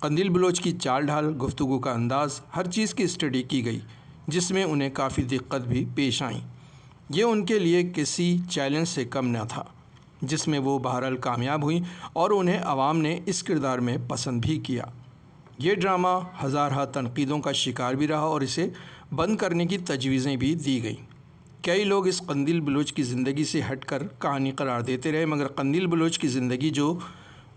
قندیل بلوچ کی چال ڈھال، گفتگو کا انداز، ہر چیز کی اسٹڈی کی گئی، جس میں انہیں کافی دقت بھی پیش آئیں۔ یہ ان کے لیے کسی چیلنج سے کم نہ تھا، جس میں وہ بہرحال کامیاب ہوئیں اور انہیں عوام نے اس کردار میں پسند بھی کیا۔ یہ ڈرامہ ہزارہ تنقیدوں کا شکار بھی رہا اور اسے بند کرنے کی تجویزیں بھی دی گئیں۔ کئی لوگ اس قندیل بلوچ کی زندگی سے ہٹ کر کہانی قرار دیتے رہے، مگر قندیل بلوچ کی زندگی جو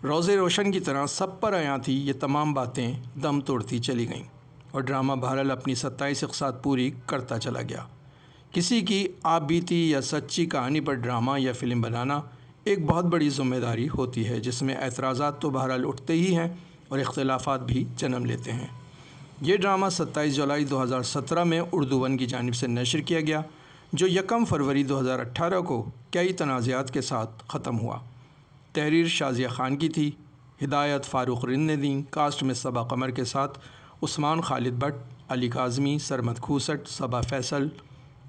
روز روشن کی طرح سب پر عیاں تھی، یہ تمام باتیں دم توڑتی چلی گئیں اور ڈرامہ بہرحال اپنی 27 اقساط پوری کرتا چلا گیا۔ کسی کی آپ بیتی یا سچی کہانی پر ڈرامہ یا فلم بنانا ایک بہت بڑی ذمہ داری ہوتی ہے، جس میں اعتراضات تو بہرحال اٹھتے ہی ہیں اور اختلافات بھی جنم لیتے ہیں۔ یہ ڈرامہ 27 جولائی 2017 میں اردو ون کی جانب سے نشر کیا گیا، جو 1 فروری 2018 کو کئی تنازعات کے ساتھ ختم ہوا۔ تحریر شازیہ خان کی تھی، ہدایت فاروق رند نے دی۔ کاسٹ میں صبا قمر کے ساتھ عثمان خالد بٹ، علی کاظمی، سرمد کھوسٹ، صبا فیصل،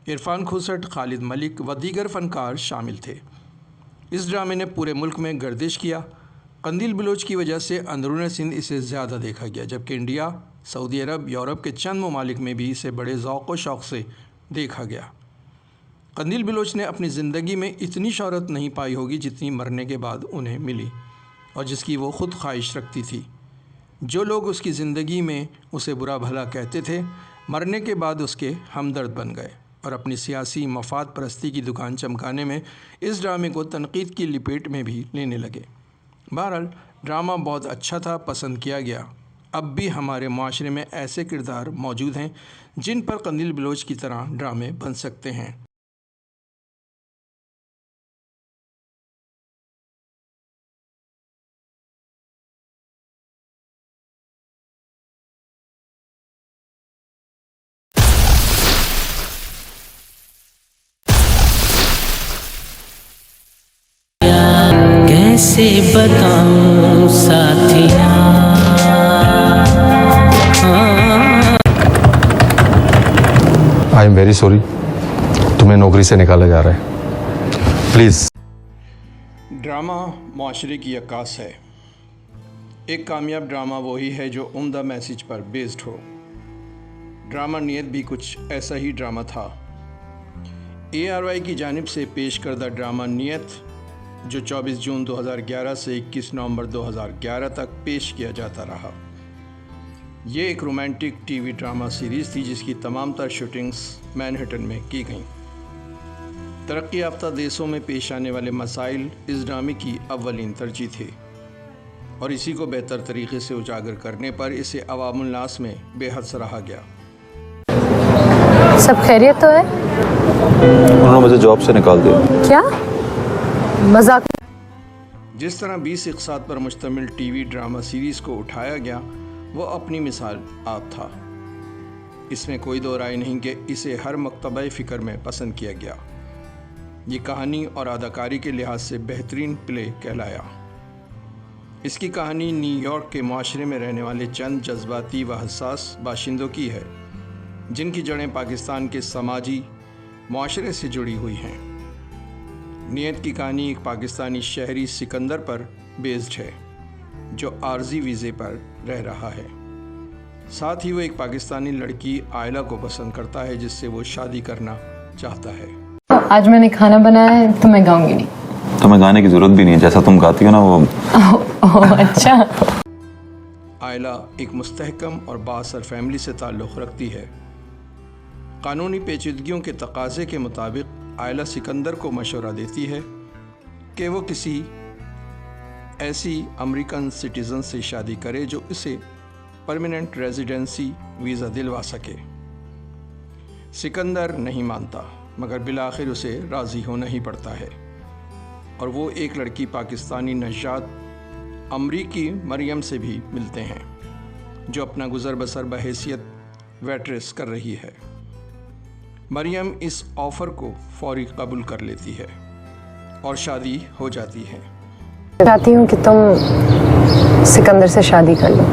عرفان کھوسٹ، خالد ملک و دیگر فنکار شامل تھے۔ اس ڈرامے نے پورے ملک میں گردش کیا۔ قندیل بلوچ کی وجہ سے اندرون سندھ اسے زیادہ دیکھا گیا، جبکہ انڈیا، سعودی عرب، یورپ کے چند ممالک میں بھی اسے بڑے ذوق و شوق سے دیکھا گیا۔ قندیل بلوچ نے اپنی زندگی میں اتنی شہرت نہیں پائی ہوگی جتنی مرنے کے بعد انہیں ملی اور جس کی وہ خود خواہش رکھتی تھی۔ جو لوگ اس کی زندگی میں اسے برا بھلا کہتے تھے، مرنے کے بعد اس کے ہمدرد بن گئے اور اپنی سیاسی مفاد پرستی کی دکان چمکانے میں اس ڈرامے کو تنقید کی لپیٹ میں بھی لینے لگے۔ بہرحال ڈرامہ بہت اچھا تھا، پسند کیا گیا۔ اب بھی ہمارے معاشرے میں ایسے کردار موجود ہیں جن پر قندیل بلوچ کی طرح ڈرامے بن سکتے ہیں۔ کیسے بتاؤں ساتھیاں، آئی ایم ویری سوری، تمہیں نوکری سے نکالا جا رہا ہے، پلیز۔ ڈرامہ معاشرے کی عکاس ہے۔ ایک کامیاب ڈرامہ وہی ہے جو عمدہ میسج پر بیسڈ ہو۔ ڈرامہ نیت بھی کچھ ایسا ہی ڈرامہ تھا۔ ARY کی جانب سے پیش کردہ ڈرامہ نیت، جو 24 جون 2011 سے 21 نومبر 2011 تک پیش کیا جاتا رہا، یہ ایک romantic T V drama series تھی جس کی تمام تر شوٹنگز مینہٹن میں کی گئیں۔ ترقی یافتہ دیسوں میں پیش آنے والے مسائل اس ڈرامے کی اولین ترجیح تھے اور اسی کو بہتر طریقے سے اجاگر کرنے پر اسے عوام الناس میں بے حد سراہا گیا۔ سب خیریت تو ہے؟ انہوں نے مجھے جاب سے نکال دیا۔ کیا مذاق؟ جس طرح 20 اقساط پر مشتمل ٹی وی ڈرامہ سیریز کو اٹھایا گیا، وہ اپنی مثال آپ تھا۔ اس میں کوئی دو رائے نہیں کہ اسے ہر مکتبہ فکر میں پسند کیا گیا۔ یہ کہانی اور اداکاری کے لحاظ سے بہترین پلے کہلایا۔ اس کی کہانی نیو یارک کے معاشرے میں رہنے والے چند جذباتی و حساس باشندوں کی ہے، جن کی جڑیں پاکستان کے سماجی معاشرے سے جڑی ہوئی ہیں۔ نیت کی کہانی ایک پاکستانی شہری سکندر پر بیسڈ ہے، جو عارضی ویزے پر رہ رہا ہے۔ ساتھ ہی وہ ایک پاکستانی لڑکی عائلہ کو پسند کرتا ہے، جس سے وہ شادی کرنا چاہتا ہے۔ آج میں نے کھانا بنایا ہے تو میں گاؤں گی نہیں۔ تمہیں گانے کی ضرورت بھی نہیں ہے، جیسا تم گاتی ہو نا وہ۔ اچھا۔ عائلہ ایک مستحکم اور بااثر فیملی سے تعلق رکھتی ہے۔ قانونی پیچیدگیوں کے تقاضے کے مطابق عائلہ سکندر کو مشورہ دیتی ہے کہ وہ کسی ایسی امریکن سٹیزن سے شادی کرے جو اسے پرماننٹ ریزیڈنسی ویزا دلوا سکے۔ سکندر نہیں مانتا، مگر بالآخر اسے راضی ہونا ہی پڑتا ہے اور وہ ایک لڑکی پاکستانی نژاد امریکی مریم سے بھی ملتے ہیں، جو اپنا گزر بسر بحیثیت ویٹریس کر رہی ہے۔ مریم اس آفر کو فوری قبول کر لیتی ہے اور شادی ہو جاتی ہے۔ چاہتی ہوں کہ تم سکندر سے شادی کر لو۔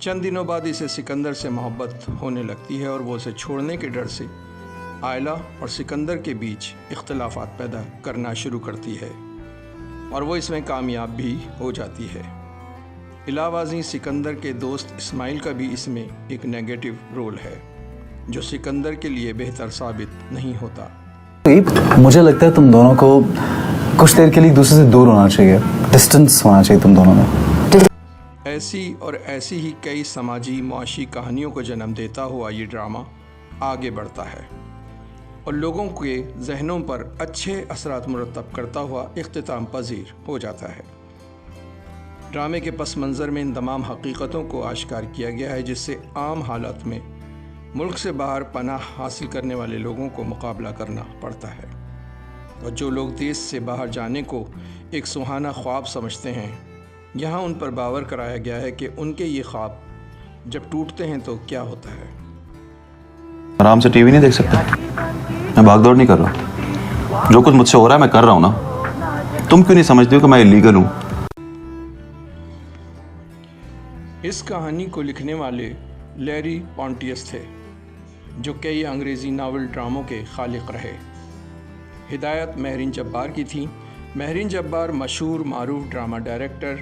چند دنوں بعد اسے سکندر سے محبت ہونے لگتی ہے اور وہ اسے چھوڑنے کے ڈر سے عائلہ اور سکندر کے بیچ اختلافات پیدا کرنا شروع کرتی ہے۔ اور وہ اس میں کامیاب بھی ہو جاتی ہے۔ علاوہ ازیں سکندر کے دوست اسماعیل کا بھی اس میں ایک نیگیٹو رول ہے جو سکندر کے لیے بہتر ثابت نہیں ہوتا۔ مجھے لگتا ہے تم دونوں کو کچھ دیر کے لیے دوسرے سے دور ہونا چاہیے، ڈسٹنس ہونا چاہیے تم دونوں میں۔ ایسی ہی کئی سماجی معاشی کہانیوں کو جنم دیتا ہوا یہ ڈرامہ آگے بڑھتا ہے اور لوگوں کے ذہنوں پر اچھے اثرات مرتب کرتا ہوا اختتام پذیر ہو جاتا ہے۔ ڈرامے کے پس منظر میں ان تمام حقیقتوں کو آشکار کیا گیا ہے جس سے عام حالات میں ملک سے باہر پناہ حاصل کرنے والے لوگوں کو مقابلہ کرنا پڑتا ہے، اور جو لوگ دیش سے باہر جانے کو ایک سہانا خواب سمجھتے ہیں، یہاں ان پر باور کرایا گیا ہے کہ ان کے یہ خواب جب ٹوٹتے ہیں تو کیا ہوتا ہے۔ آرام سے ٹی وی نہیں دیکھ سکتا، میں بھاگ دوڑ نہیں کر رہا، جو کچھ مجھ سے ہو رہا ہے میں کر رہا ہوں نا، تم کیوں نہیں سمجھتے ہو کہ میں الیگل ہوں؟ اس کہانی کو لکھنے والے لیری پونٹیس تھے جو کئی انگریزی ناول ڈراموں کے خالق رہے۔ ہدایت مہرین جبار کی تھی۔ مہرین جبار مشہور معروف ڈرامہ ڈائریکٹر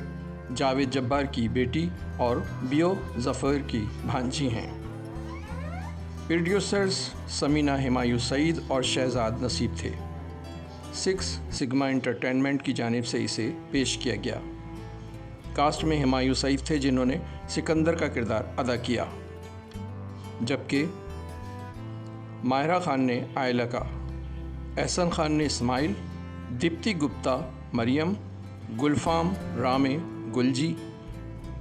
جاوید جبار کی بیٹی اور بیو ظفر کی بھانجی ہیں۔ پروڈیوسرز سمینہ ہمایوں سعید اور شہزاد نصیب تھے۔ 6 سگما انٹرٹینمنٹ کی جانب سے اسے پیش کیا گیا۔ کاسٹ میں ہمایوں سعید تھے جنہوں نے سکندر کا کردار ادا کیا، جبکہ ماہرہ خان نے آئلہ کا، احسن خان نے اسماعیل، دیپتی گپتا مریم، گلفام رامے گلجی،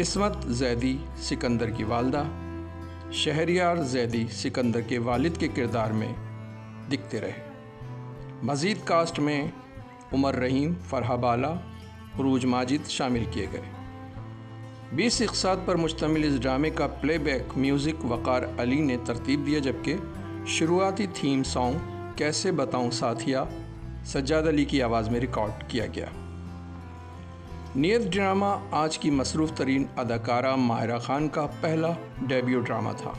عصمت زیدی سکندر کی والدہ، شہریار زیدی سکندر کے والد کے کردار میں دکھتے رہے۔ مزید کاسٹ میں عمر رحیم، فرحہ بالا، عروج ماجد شامل کیے گئے۔ 20 اقساط پر مشتمل اس ڈرامے کا پلے بیک میوزک وقار علی نے ترتیب دیا، جبکہ شروعاتی تھیم سانگ کیسے بتاؤں ساتھیا سجاد علی کی آواز میں ریکارڈ کیا گیا۔ نیت ڈرامہ آج کی مصروف ترین اداکارہ ماہرہ خان کا پہلا ڈیبیو ڈرامہ تھا،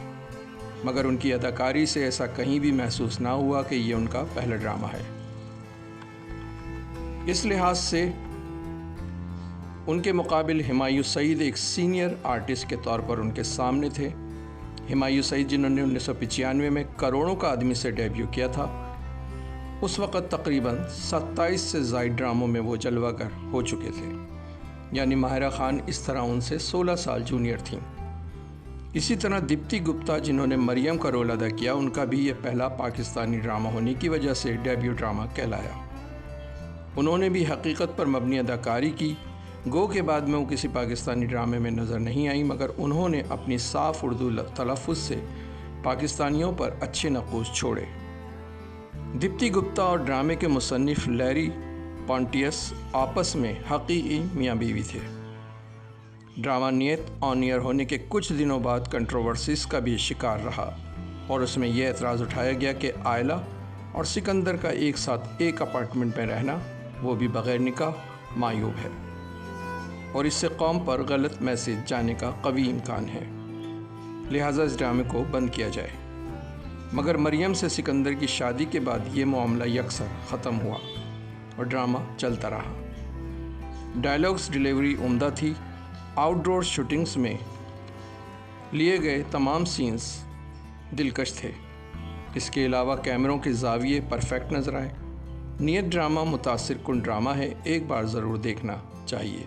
مگر ان کی اداکاری سے ایسا کہیں بھی محسوس نہ ہوا کہ یہ ان کا پہلا ڈرامہ ہے۔ اس لحاظ سے ان کے مقابل ہمایوں سعید ایک سینئر آرٹسٹ کے طور پر ان کے سامنے تھے۔ ہمایوں سعید جنہوں نے 1995 میں کروڑوں کا آدمی سے ڈیبیو کیا تھا، اس وقت تقریباً 27 سے زائد ڈراموں میں وہ جلوہ گر ہو چکے تھے، یعنی ماہرہ خان اس طرح ان سے 16 سال جونیئر تھیں۔ اسی طرح دیپتی گپتا جنہوں نے مریم کا رول ادا کیا، ان کا بھی یہ پہلا پاکستانی ڈرامہ ہونے کی وجہ سے ڈیبیو ڈرامہ کہلایا۔ انہوں نے بھی حقیقت پر مبنی اداکاری کی، گو کے بعد میں وہ کسی پاکستانی ڈرامے میں نظر نہیں آئی، مگر انہوں نے اپنی صاف اردو تلفظ سے پاکستانیوں پر اچھے نقوش چھوڑے۔ دیپتی گپتا اور ڈرامے کے مصنف لیری پونٹیس آپس میں حقیقی میاں بیوی تھے۔ ڈرامہ نیت آن ایئر ہونے کے کچھ دنوں بعد کنٹروورسیز کا بھی شکار رہا، اور اس میں یہ اعتراض اٹھایا گیا کہ آئلہ اور سکندر کا ایک ساتھ ایک اپارٹمنٹ میں رہنا، وہ بھی بغیر نکاح، معیوب ہے، اور اس سے قوم پر غلط میسج جانے کا قوی امکان ہے، لہٰذا اس ڈرامے کو بند کیا جائے۔ مگر مریم سے سکندر کی شادی کے بعد یہ معاملہ یکسر ختم ہوا اور ڈرامہ چلتا رہا۔ ڈائلاگز ڈیلیوری عمدہ تھی، آؤٹ ڈور شوٹنگز میں لیے گئے تمام سینز دلکش تھے، اس کے علاوہ کیمروں کے زاویے پرفیکٹ نظر آئے۔ نیت ڈرامہ متاثر کن ڈرامہ ہے، ایک بار ضرور دیکھنا چاہیے۔